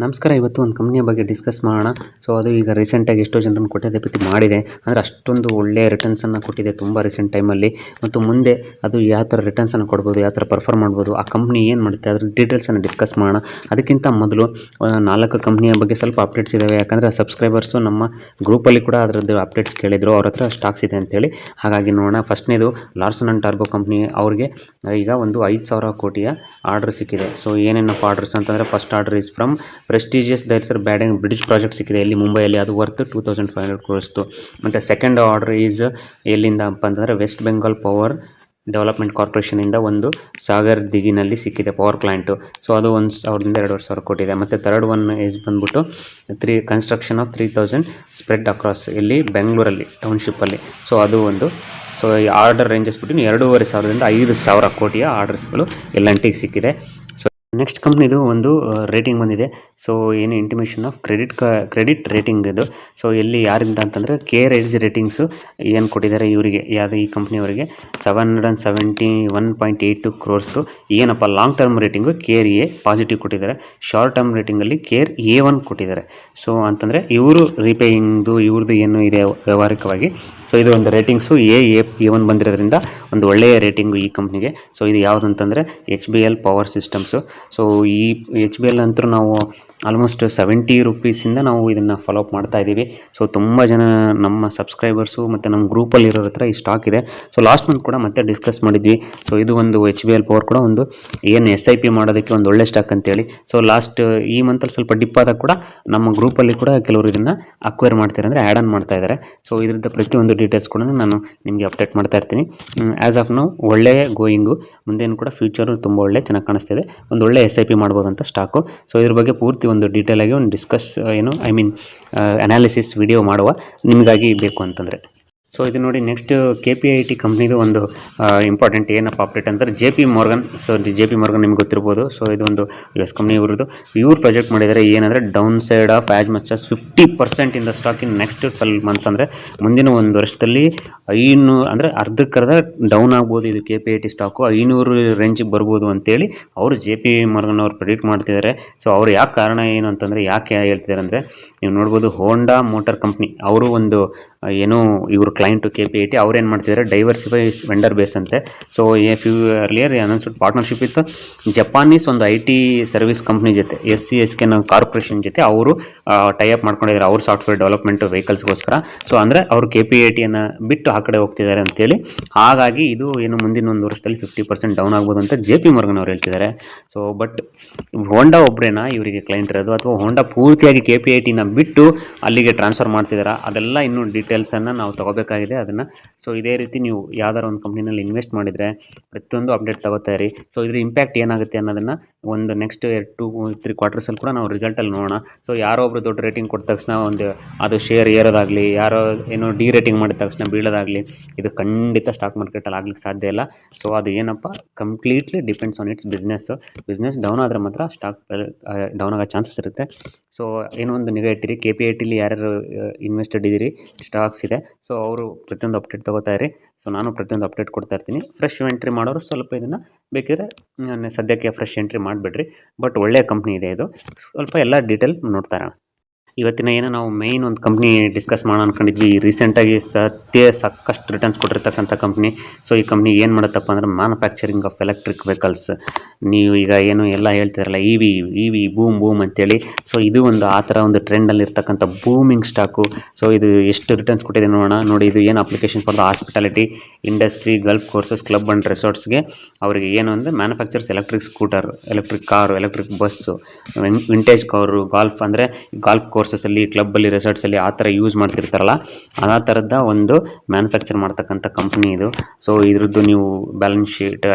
ನಮಸ್ಕಾರ. ಇವತ್ತು ಒಂದು ಕಂಪ್ನಿಯ ಬಗ್ಗೆ ಡಿಸ್ಕಸ್ ಮಾಡೋಣ. ಸೊ ಅದು ಈಗ ರೀಸೆಂಟಾಗಿ ಎಷ್ಟೋ ಜನರನ್ನು ಕೊಟ್ಟಿದೆ ಪ್ರತಿ ಮಾಡಿದೆ, ಅಂದರೆ ಅಷ್ಟೊಂದು ಒಳ್ಳೆಯ ರಿಟರ್ನ್ಸನ್ನು ಕೊಟ್ಟಿದೆ ತುಂಬ ರೀಸೆಂಟ್ ಟೈಮಲ್ಲಿ. ಮತ್ತು ಮುಂದೆ ಅದು ಯಾವ ಥರ ರಿಟರ್ನ್ಸನ್ನು ಕೊಡ್ಬೋದು, ಯಾವ ಥರ ಪರ್ಫಾರ್ಮ್ ಮಾಡ್ಬೋದು, ಆ ಕಂಪ್ನಿ ಏನು ಮಾಡುತ್ತೆ ಅದ್ರ ಡೀಟೇಲ್ಸನ್ನು ಡಿಸ್ಕಸ್ ಮಾಡೋಣ. ಅದಕ್ಕಿಂತ ಮೊದಲು 4 ಕಂಪ್ನಿಯ ಬಗ್ಗೆ ಸ್ವಲ್ಪ ಅಪ್ಡೇಟ್ಸ್ ಇದ್ದಾವೆ. ಯಾಕಂದರೆ ಸಬ್ಸ್ಕ್ರೈಬರ್ಸು ನಮ್ಮ ಗ್ರೂಪಲ್ಲಿ ಕೂಡ ಅದರದ್ದು ಅಪ್ಡೇಟ್ಸ್ ಕೇಳಿದರು, ಅವ್ರ ಹತ್ರ ಸ್ಟಾಕ್ಸ್ ಇದೆ ಅಂತೇಳಿ. ಹಾಗಾಗಿ ನೋಡೋಣ. ಫಸ್ಟ್ನೇದು ಲಾರ್ಸನ್ ಆ್ಯಂಡ್ ಟರ್ಬೋ ಕಂಪ್ನಿ. ಅವ್ರಿಗೆ ಈಗ ಒಂದು 5,000 ಕೋಟಿಯ ಆರ್ಡರ್ ಸಿಕ್ಕಿದೆ. ಸೊ ಏನೇನಪ್ಪ ಆರ್ಡರ್ಸ್ ಅಂತಂದರೆ, first order is from prestigious ದೈರ್ಸರ್ ಬ್ಯಾಡಿಂಗ್ ಬ್ರಿಟಿಷ್ ಪ್ರಾಜೆಕ್ಟ್ ಸಿಕ್ಕಿದೆ ಇಲ್ಲಿ ಮುಂಬೈಯಲ್ಲಿ, ಅದು ವರ್ತ್ 2,500 crores. ಮತ್ತು ಸೆಕೆಂಡ್ ಆರ್ಡರ್ ಈಸ್ ಎಲ್ಲಿಂದ ಅಪ್ಪ ಅಂತಂದರೆ ವೆಸ್ಟ್ ಬೆಂಗಾಲ್ ಪವರ್ ಡೆವಲಪ್ಮೆಂಟ್ ಕಾರ್ಪೊರೇಷನಿಂದ ಒಂದು ಸಾಗರ್ ದಿಗಿನಲ್ಲಿ ಸಿಕ್ಕಿದೆ ಪವರ್ ಪ್ಲ್ಯಾಂಟು. ಸೊ ಅದು 1,000ದಿಂದ 2,500 ಕೋಟಿ ಇದೆ. ಮತ್ತು ಥರ್ಡ್ ಒನ್ ಈಸ್ ಬಂದ್ಬಿಟ್ಟು ಕನ್ಸ್ಟ್ರಕ್ಷನ್ ಆಫ್ 3,000 ಸ್ಪ್ರೆಡ್ ಅಕ್ರಾಸ್ ಇಲ್ಲಿ ಬೆಂಗಳೂರಲ್ಲಿ ಟೌನ್ಶಿಪ್ಪಲ್ಲಿ. ಸೊ ಅದು ಒಂದು. ಸೊ ಈ ಆರ್ಡರ್ ರೇಂಜಸ್ ಬಿಟ್ಟು 2,500ದಿಂದ 5,000 ಕೋಟಿಯ ಆರ್ಡರ್ಸ್ಗಳು L&Tಗೆ ಸಿಕ್ಕಿದೆ. ನೆಕ್ಸ್ಟ್ ಕಂಪ್ನಿದು ಒಂದು ರೇಟಿಂಗ್ ಬಂದಿದೆ. ಸೊ ಏನು ಇಂಟಿಮೇಷನ್ ಆಫ್ ಕ್ರೆಡಿಟ್ ರೇಟಿಂಗ್ ಇದು. ಸೊ ಎಲ್ಲಿ ಯಾರಿಂದ ಅಂತಂದರೆ ಕೇರ್ ಎಡ್ಜ್ ರೇಟಿಂಗ್ಸು ಏನು ಕೊಟ್ಟಿದ್ದಾರೆ ಇವರಿಗೆ, ಯಾವುದು ಈ ಕಂಪ್ನಿಯವರಿಗೆ 771.82 crores. ಏನಪ್ಪ long term rating care A positive ಕೊಟ್ಟಿದ್ದಾರೆ, ಶಾರ್ಟ್ ಟರ್ಮ್ ರೇಟಿಂಗಲ್ಲಿ ಕೇರ್ A1 ಕೊಟ್ಟಿದ್ದಾರೆ. ಸೊ ಅಂತಂದರೆ ಇವರು ರೀಪೇಯಿಂಗ್ದು ಇವ್ರದ್ದು ಏನು ಇದೆ ವ್ಯವಹಾರಿಕವಾಗಿ. ಸೊ ಇದು ಒಂದು ರೇಟಿಂಗ್ಸು A1 ಬಂದಿರೋದ್ರಿಂದ ಒಂದು ಒಳ್ಳೆಯ ರೇಟಿಂಗು ಈ ಕಂಪ್ನಿಗೆ. ಸೊ ಇದು ಯಾವುದಂತಂದರೆ HBL ಪವರ್ ಸಿಸ್ಟಮ್ಸು. ಸೊ ಈ HBL ಅಂತೂ ನಾವು ಆಲ್ಮೋಸ್ಟ್ 70 ರೂಪೀಸಿಂದ ನಾವು ಇದನ್ನು ಫಾಲೋಅಪ್ ಮಾಡ್ತಾ ಇದ್ದೀವಿ. ಸೊ ತುಂಬ ಜನ ನಮ್ಮ ಸಬ್ಸ್ಕ್ರೈಬರ್ಸು ಮತ್ತು ನಮ್ಮ ಗ್ರೂಪಲ್ಲಿ ಇರೋರ ಹತ್ರ ಈ ಸ್ಟಾಕ್ ಇದೆ. ಸೊ ಲಾಸ್ಟ್ ಮಂತ್ ಕೂಡ ಮತ್ತೆ ಡಿಸ್ಕಸ್ ಮಾಡಿದ್ವಿ. ಸೊ ಇದು ಒಂದು HBL ಪವರ್ ಕೂಡ ಒಂದು ಏನು SIP ಮಾಡೋದಕ್ಕೆ ಒಂದು ಒಳ್ಳೆ ಸ್ಟಾಕ್ ಅಂತೇಳಿ. ಸೊ ಲಾಸ್ಟ್ ಈ ಮಂತಲ್ಲಿ ಸ್ವಲ್ಪ ಡಿಪ್ ಆದಾಗ ಕೂಡ ನಮ್ಮ ಗ್ರೂಪಲ್ಲಿ ಕೂಡ ಕೆಲವರು ಇದನ್ನು ಅಕ್ವೈರ್ ಮಾಡ್ತಾರೆ, ಅಂದರೆ ಆ್ಯಡ್ ಆನ್ ಮಾಡ್ತಾ ಇದ್ದಾರೆ. ಸೊ ಇದರದ್ದು ಪ್ರತಿಯೊಂದು ಡೀಟೇಲ್ಸ್ ಕೂಡ ನಾನು ನಿಮಗೆ ಅಪ್ಡೇಟ್ ಮಾಡ್ತಾ ಇರ್ತೀನಿ. ಆ್ಯಸ್ ಆಫ್ ನೌ ಒಳ್ಳೆಯ ಗೋಯಿಂಗು, ಮುಂದೇನು ಕೂಡ ಫ್ಯೂಚರು ತುಂಬ ಒಳ್ಳೆ ಚೆನ್ನಾಗಿ ಕಾಣಿಸ್ತಿದೆ. ಒಂದು ಒಳ್ಳೆ SIP ಮಾಡ್ಬೋದಂತ ಸ್ಟಾಕು. ಸೊ ಇದ್ರ ಬಗ್ಗೆ ಪೂರ್ತಿ ಒಂದು ಡೀಟೇಲ್ ಆಗಿ ಒಂದು ಡಿಸ್ಕಸ್ ಅನಾಲಿಸಿಸ್ ವಿಡಿಯೋ ಮಾಡುವ ನಿಮಗಾಗಿ ಬೇಕು ಅಂತಂದರೆ. ಸೊ ಇದು ನೋಡಿ, ನೆಕ್ಸ್ಟ್ KPIT ಕಂಪ್ನಿದು ಒಂದು ಇಂಪಾರ್ಟೆಂಟ್ ಏನಪ್ಪ ಅಪ್ಡೇಟ್ ಅಂತಾರೆ JP Morgan. So JP Morgan ನಿಮ್ಗೆ ಗೊತ್ತಿರ್ಬೋದು. ಸೊ ಇದೊಂದು US ಕಂಪ್ನಿ ಇವ್ರದ್ದು. ಇವ್ರು ಪ್ರಾಜೆಕ್ಟ್ ಮಾಡಿದ್ದಾರೆ ಏನಂದರೆ down side of as much as 50% in the stock in next 12 months. ಅಂದರೆ ಮುಂದಿನ ಒಂದು ವರ್ಷದಲ್ಲಿ 500 ಅಂದರೆ ಅರ್ಧಕ್ಕರ್ಧ ಡೌನ್ ಆಗ್ಬೋದು ಇದು KPIT ಸ್ಟಾಕು, 500 ರೇಂಜಿಗೆ ಬರ್ಬೋದು ಅಂತೇಳಿ ಅವರು JP Morgan ಅವ್ರು ಪ್ರೆಡಿಕ್ಟ್ ಮಾಡ್ತಿದ್ದಾರೆ. ಸೊ ಅವ್ರು ಯಾಕೆ ಕಾರಣ ಏನು ಅಂತಂದರೆ, ಯಾಕೆ ಹೇಳ್ತಿದ್ದಾರೆ ಅಂದರೆ, ನೀವು ನೋಡ್ಬೋದು ಹೋಂಡಾ ಮೋಟಾರ್ ಕಂಪ್ನಿ ಅವರು ಒಂದು ಏನೋ ಇವರು ಕ್ಲೈಂಟು KPIT ಅವ್ರು ಏನು ಮಾಡ್ತಿದ್ದಾರೆ, ಡೈವರ್ಸಿಫೈ ವೆಂಡರ್ ಬೇಸ್ ಅಂತೆ. So few earlier announced partnership ಇತ್ತು ಜಪಾನೀಸ್ ಒಂದು IT ಸರ್ವಿಸ್ ಕಂಪ್ನಿ ಜೊತೆ, SCSK ಕಾರ್ಪೊರೇಷನ್ ಜೊತೆ ಅವರು ಟೈಅಪ್ ಮಾಡ್ಕೊಂಡಿದ್ದಾರೆ ಅವ್ರ ಸಾಫ್ಟ್ವೇರ್ ಡೆವಲಪ್ಮೆಂಟ್ ವೆಹಿಕಲ್ಸ್ಗೋಸ್ಕರ. ಸೊ ಅಂದರೆ ಅವರು KPITಯನ್ನು ಬಿಟ್ಟು ಆ ಕಡೆ ಹೋಗ್ತಿದ್ದಾರೆ ಅಂತೇಳಿ. ಹಾಗಾಗಿ ಇದು ಏನು ಮುಂದಿನ ಒಂದು ವರ್ಷದಲ್ಲಿ 50% ಡೌನ್ ಆಗ್ಬೋದು ಅಂತ JP Morgan ಅವ್ರು ಹೇಳ್ತಿದ್ದಾರೆ. ಸೊ ಬಟ್ ಹೋಂಡಾ ಒಬ್ಬರೇನಾ ಇವರಿಗೆ ಕ್ಲೈಂಟ್ ಇರೋದು, ಅಥವಾ ಹೋಂಡಾ ಪೂರ್ತಿಯಾಗಿ KPITನ ಬಿಟ್ಟು ಅಲ್ಲಿಗೆ ಟ್ರಾನ್ಸ್ಫರ್ ಮಾಡ್ತಿದ್ದಾರೆ, ಅದೆಲ್ಲ ಇನ್ನೂ ಡೀಟೇಲ್ಸನ್ನು ನಾವು ತಗೋಬೇಕಾಗಿದೆ ಅದನ್ನು. ಸೊ ಇದೇ ರೀತಿ ನೀವು ಯಾವ್ದಾರು ಒಂದು ಕಂಪ್ನಿನಲ್ಲಿ ಇನ್ವೆಸ್ಟ್ ಮಾಡಿದರೆ ಪ್ರತಿಯೊಂದು ಅಪ್ಡೇಟ್ ತಗೋತಾ ಇರಿ. ಸೊ ಇದ್ರ ಇಂಪ್ಯಾಕ್ಟ್ ಏನಾಗುತ್ತೆ ಅನ್ನೋದನ್ನು ಒಂದು ನೆಕ್ಸ್ಟ್ 2-3 ಕ್ವಾರ್ಟರ್ಸಲ್ಲಿ ಕೂಡ ನಾವು ರಿಸಲ್ಟಲ್ಲಿ ನೋಡೋಣ. ಸೊ ಯಾರೋ ಒಬ್ಬರು ದೊಡ್ಡ ರೇಟಿಂಗ್ ಕೊಟ್ಟ ತಕ್ಷಣ ಅದು ಶೇರ್ ಏರೋದಾಗಲಿ, ಯಾರೋ ಏನೋ ರೇಟಿಂಗ್ ಮಾಡಿದ ತಕ್ಷಣ ಬೀಳೋದಾಗಲಿ, ಇದು ಖಂಡಿತ ಸ್ಟಾಕ್ ಮಾರ್ಕೆಟಲ್ಲಿ ಆಗ್ಲಿಕ್ಕೆ ಸಾಧ್ಯ ಇಲ್ಲ. ಸೊ ಅದು ಏನಪ್ಪ, completely depends on its business down ಆದರೆ ಮಾತ್ರ ಸ್ಟಾಕ್ ಡೌನ್ ಆಗೋ ಚಾನ್ಸಸ್ ಇರುತ್ತೆ. ಸೊ ಏನೋ ಒಂದು ನಿಗಾ ಇಟ್ಟಿರಿ, KPITಲಿ ಯಾರ್ಯಾರು ಇನ್ವೆಸ್ಟೆಡ್ ಇದ್ದೀರಿ, ಸ್ಟಾಕ್ಸ್ ಇದೆ. ಸೊ ಅವರು ಪ್ರತಿಯೊಂದು ಅಪ್ಡೇಟ್ ತಗೋತಾ ಇರಿ. ಸೊ ನಾನು ಪ್ರತಿಯೊಂದು ಅಪ್ಡೇಟ್ ಕೊಡ್ತಾ ಇರ್ತೀನಿ. ಫ್ರೆಶ್ ಎಂಟ್ರಿ ಮಾಡೋರು ಸ್ವಲ್ಪ ಇದನ್ನು ಬೇಕಿದ್ರೆ ಸದ್ಯಕ್ಕೆ ಫ್ರೆಶ್ ಎಂಟ್ರಿ ಮಾಡಿಬಿಡ್ರಿ. ಬಟ್ ಒಳ್ಳೆಯ ಕಂಪ್ನಿ ಇದೆ ಇದು. ಸ್ವಲ್ಪ ಎಲ್ಲ ಡೀಟೇಲ್ ನೋಡ್ತಾ ಇರೋಣ. ಇವತ್ತಿನ ಏನೋ ನಾವು ಮೇಯ್ನ್ ಒಂದು ಕಂಪ್ನಿ ಡಿಸ್ಕಸ್ ಮಾಡೋಣ ಅಂದ್ಕೊಂಡಿದ್ವಿ. ರೀಸೆಂಟಾಗಿ ಸಾಕಷ್ಟು ರಿಟರ್ನ್ಸ್ ಕೊಟ್ಟಿರ್ತಕ್ಕಂಥ ಕಂಪ್ನಿ. ಸೊ ಈ ಕಂಪ್ನಿ ಏನು ಮಾಡುತ್ತಪ್ಪ ಅಂದರೆ, ಮ್ಯಾನುಫ್ಯಾಕ್ಚರಿಂಗ್ ಆಫ್ ಎಲೆಕ್ಟ್ರಿಕ್ ವೆಹಿಕಲ್ಸ್. ನೀವು ಈಗ ಏನು ಎಲ್ಲ ಹೇಳ್ತಿರಲ್ಲ ಇ ವಿ ಬೂಮ್ ಅಂತೇಳಿ. ಸೊ ಇದು ಒಂದು ಆ ಥರ ಒಂದು ಟ್ರೆಂಡಲ್ಲಿ ಇರ್ತಕ್ಕಂಥ ಬೂಮಿಂಗ್ ಸ್ಟಾಕು. ಸೊ ಇದು ಎಷ್ಟು ರಿಟರ್ನ್ಸ್ ಕೊಟ್ಟಿದೆ ನೋಡೋಣ. ನೋಡಿ, ಇದು ಏನು application for the hospitality industry, golf courses, club and ರೆಸಾರ್ಟ್ಸ್ಗೆ ಅವರಿಗೆ ಏನು ಅಂದರೆ manufactures electric scooter, electric car, electric bus, vintage car, golf ಕೋರ್ಸಸ್ಸಲ್ಲಿ, ಕ್ಲಬ್ಬಲ್ಲಿ, ರೆಸಾರ್ಟ್ಸಲ್ಲಿ ಆ ಥರ ಯೂಸ್ ಮಾಡ್ತಿರ್ತಾರಲ್ಲ, ಆ ಥರದ ಒಂದು ಮ್ಯಾನುಫ್ಯಾಕ್ಚರ್ ಮಾಡ್ತಕ್ಕಂಥ ಕಂಪ್ನಿ ಇದು. ಸೊ ಇದ್ರದ್ದು ನೀವು balance sheet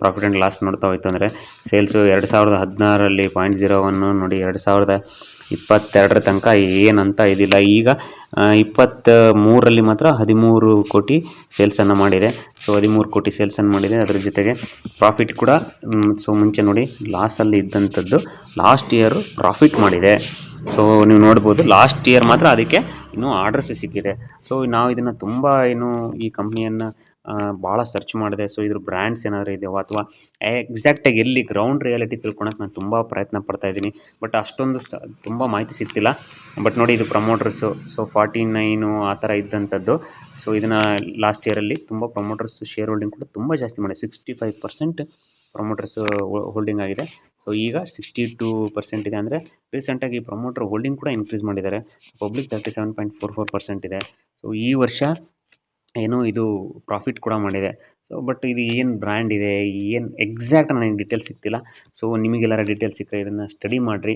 profit and loss ನೋಡ್ತಾ ಹೋಯ್ತು ಅಂದರೆ, ಸೇಲ್ಸು 2016ರಲ್ಲಿ 0.01 ನೋಡಿ, 2022 ತನಕ ಏನಂತ ಇದಿಲ್ಲ. ಈಗ 23ರಲ್ಲಿ ಮಾತ್ರ 13 ಕೋಟಿ ಸೇಲ್ಸನ್ನು ಮಾಡಿದೆ. ಸೊ 13 ಕೋಟಿ ಸೇಲ್ಸನ್ನು ಮಾಡಿದೆ. ಅದ್ರ ಜೊತೆಗೆ ಪ್ರಾಫಿಟ್ ಕೂಡ ಸೊ ಮುಂಚೆ ನೋಡಿ ಲಾಸಲ್ಲಿ ಇದ್ದಂಥದ್ದು ಲಾಸ್ಟ್ ಇಯರು ಪ್ರಾಫಿಟ್ ಮಾಡಿದೆ. ಸೊ ನೀವು ನೋಡ್ಬೋದು ಲಾಸ್ಟ್ ಇಯರ್ ಮಾತ್ರ ಅದಕ್ಕೆ ಇನ್ನೂ ಆರ್ಡರ್ಸ್ ಸಿಕ್ಕಿದೆ. ಸೊ ನಾವು ಇದನ್ನು ತುಂಬ ಈ ಕಂಪ್ನಿಯನ್ನು ಭಾಳ ಸರ್ಚ್ ಮಾಡಿದೆ. ಸೊ ಇದ್ರ ಬ್ರ್ಯಾಂಡ್ಸ್ ಏನಾದರೂ ಇದೆಯೋ ಅಥವಾ ಎಕ್ಸಾಕ್ಟಾಗಿ ಎಲ್ಲಿ ಗ್ರೌಂಡ್ ರಿಯಾಲಿಟಿ ತಿಳ್ಕೊಳಕ್ಕೆ ನಾನು ತುಂಬ ಪ್ರಯತ್ನ ಪಡ್ತಾಯಿದ್ದೀನಿ. ಬಟ್ ಅಷ್ಟೊಂದು ತುಂಬ ಮಾಹಿತಿ ಸಿಗ್ತಿಲ್ಲ. ಬಟ್ ನೋಡಿ ಇದು ಪ್ರಮೋಟರ್ಸು. ಸೊ 49 ಆ ಥರ ಇದ್ದಂಥದ್ದು. ಸೊ ಇದನ್ನು ಲಾಸ್ಟ್ ಇಯರಲ್ಲಿ ತುಂಬ ಪ್ರಮೋಟರ್ಸ್ ಶೇರ್ ಹೋಲ್ಡಿಂಗ್ ಕೂಡ ತುಂಬ ಜಾಸ್ತಿ ಮಾಡಿದೆ. 65% ಪ್ರಮೋಟರ್ಸ್ ಹೋಲ್ಡಿಂಗ್ ಆಗಿದೆ. ಸೊ ಈಗ 62% ಇದೆ. ಅಂದರೆ ರೀಸೆಂಟಾಗಿ ಪ್ರಮೋಟರ್ ಹೋಲ್ಡಿಂಗ್ ಕೂಡ ಇನ್ಕ್ರೀಸ್ ಮಾಡಿದ್ದಾರೆ. ಪಬ್ಲಿಕ್ 37.44% ಇದೆ. ಸೊ ಈ ವರ್ಷ ಏನು ಇದು ಪ್ರಾಫಿಟ್ ಕೂಡ ಮಾಡಿದೆ. ಸೊ ಬಟ್ ಇದು ಏನು ಬ್ರ್ಯಾಂಡ್ ಇದೆ, ಏನು ಎಕ್ಸಾಕ್ಟ್ ನನಗೆ ಡೀಟೇಲ್ಸ್ ಸಿಗ್ತಿಲ್ಲ. ಸೊ ನಿಮಗೆಲ್ಲರ ಡೀಟೇಲ್ಸ್ ಸಿಕ್ಕರೆ ಇದನ್ನು ಸ್ಟಡಿ ಮಾಡಿರಿ.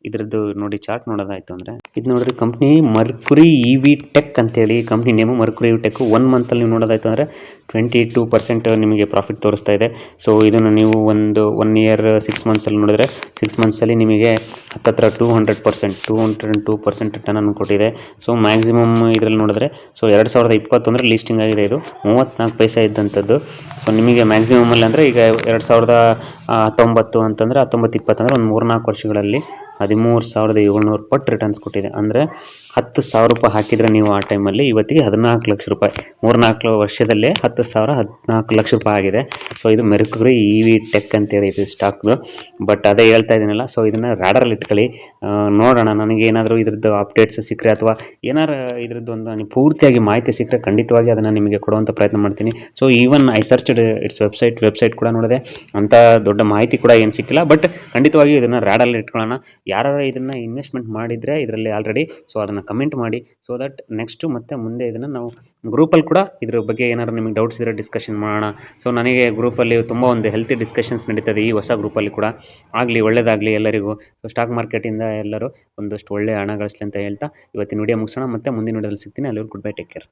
ಇದರದ್ದು ನೋಡಿ ಚಾರ್ಟ್ ನೋಡೋದಾಯಿತು ಅಂದರೆ ಇದು ನೋಡಿರಿ, ಕಂಪ್ನಿ ಮರ್ಕ್ಯುರಿ ಇ.ವಿ ಟೆಕ್ ಅಂತೇಳಿ company name. Mercury EV tech 1 ಮಂತಲ್ಲಿ ನೀವು ನೋಡೋದಾಯಿತು ಅಂದರೆ 22% ನಿಮಗೆ ಪ್ರಾಫಿಟ್ ತೋರಿಸ್ತಾ ಇದೆ. ಸೊ ಇದನ್ನು ನೀವು 1 ಇಯರ್ 6 ಮಂತ್ಸಲ್ಲಿ ನೋಡಿದ್ರೆ 6 ಮಂತ್ಸಲ್ಲಿ ನಿಮಗೆ ಹತ್ತತ್ರ 202% ರಿಟರ್ನನ್ನು ಕೊಟ್ಟಿದೆ. ಸೊ ಮ್ಯಾಕ್ಸಿಮಮ್ ಇದರಲ್ಲಿ ನೋಡಿದ್ರೆ ಸೊ 2021 ಲೀಸ್ಟಿಂಗ್ ಆಗಿದೆ. ಇದು 34 ಪೈಸೆ ಇದ್ದಂಥದ್ದು. ಸೊ ನಿಮಗೆ ಮ್ಯಾಕ್ಸಿಮಮಲ್ಲಿ ಅಂದರೆ ಈಗ 2019 ಅಂತಂದರೆ 19-20 ಅಂದರೆ ಒಂದು 3-4 ವರ್ಷಗಳಲ್ಲಿ 13,700 ಪಟ್ಟು ರಿಟರ್ನ್ಸ್ ಕೊಟ್ಟಿದೆ. ಅಂದರೆ 10,000 ರೂಪಾಯಿ ಹಾಕಿದರೆ ನೀವು ಆ ಟೈಮಲ್ಲಿ ಇವತ್ತಿಗೆ 14 ಲಕ್ಷ ರೂಪಾಯಿ, 3-4 ವರ್ಷದಲ್ಲೇ 10,000 14 ಲಕ್ಷ ರೂಪಾಯಿ ಆಗಿದೆ. ಸೊ ಇದು ಮೆರ್ಕ್ಯುರಿ ಇ.ವಿ ಟೆಕ್ ಅಂತೇಳಿ ಇದು ಸ್ಟಾಕ್ದು. ಬಟ್ ಅದೇ ಹೇಳ್ತಾ ಇದ್ದೀನಲ್ಲ, ಸೊ ಇದನ್ನು ರಾಡರಲ್ಲಿ ಇಟ್ಕೊಳ್ಳಿ. ನೋಡೋಣ, ನನಗೇನಾದರೂ ಇದ್ರದ್ದು ಅಪ್ಡೇಟ್ಸ್ ಸಿಕ್ಕರೆ ಅಥವಾ ಏನಾರು ಇದ್ರದ್ದು ಒಂದು ನನಗೆ ಪೂರ್ತಿಯಾಗಿ ಮಾಹಿತಿ ಸಿಕ್ಕರೆ ಖಂಡಿತವಾಗಿ ಅದನ್ನು ನಿಮಗೆ ಕೊಡುವಂಥ ಪ್ರಯತ್ನ ಮಾಡ್ತೀನಿ. So even I searched it's website ಕೂಡ ನೋಡಿದೆ. ಅಂಥ ದೊಡ್ಡ ಮಾಹಿತಿ ಕೂಡ ಏನು ಸಿಕ್ಕಿಲ್ಲ. ಬಟ್ ಖಂಡಿತವಾಗಿ ಇದನ್ನು ರಾಡಲ್ಲಿ ಇಟ್ಕೊಳ್ಳೋಣ. ಯಾರು ಇದನ್ನು ಇನ್ವೆಸ್ಟ್ಮೆಂಟ್ ಮಾಡಿದರೆ ಇದರಲ್ಲಿ ಆಲ್ರೆಡಿ, ಸೊ ಅದನ್ನು ಕಮೆಂಟ್ ಮಾಡಿ. ಸೊ ದಟ್ ನೆಕ್ಸ್ಟು ಮತ್ತು ಮುಂದೆ ಇದನ್ನು ನಾವು ಗ್ರೂಪಲ್ಲಿ ಕೂಡ ಇದ್ರ ಬಗ್ಗೆ ಏನಾದ್ರು ನಿಮಗೆ ಡೌಟ್ಸ್ ಇದ್ದರೆ ಡಿಸ್ಕಷನ್ ಮಾಡೋಣ. ಸೊ ನನಗೆ ಗ್ರೂಪಲ್ಲಿ ತುಂಬ ಒಂದು ಹೆಲ್ತಿ ಡಿಸ್ಕಷನ್ಸ್ ನಡೀತದೆ ಈ ಹೊಸ ಗ್ರೂಪಲ್ಲಿ ಕೂಡ. ಆಗಲಿ, ಒಳ್ಳೆಯದಾಗಲಿ ಎಲ್ಲರಿಗೂ. ಸೊ ಸ್ಟಾಕ್ ಮಾರ್ಕೆಟಿಂದ ಎಲ್ಲರೂ ಒಂದಷ್ಟು ಒಳ್ಳೆಯ ಹಣ ಗಳಿಸಲಿ ಅಂತ ಹೇಳ್ತಾ ಇವತ್ತಿನ ವಿಡಿಯೋ ಮುಗಿಸೋಣ. ಮತ್ತು ಮುಂದಿನ ವಿಡಿಯೋದಲ್ಲಿ ಸಿಗ್ತೀನಿ. ಅಲ್ಲಿವರೆಗೂ ಗುಡ್ ಬೈ, ಟೇಕ್ ಕೇರ್.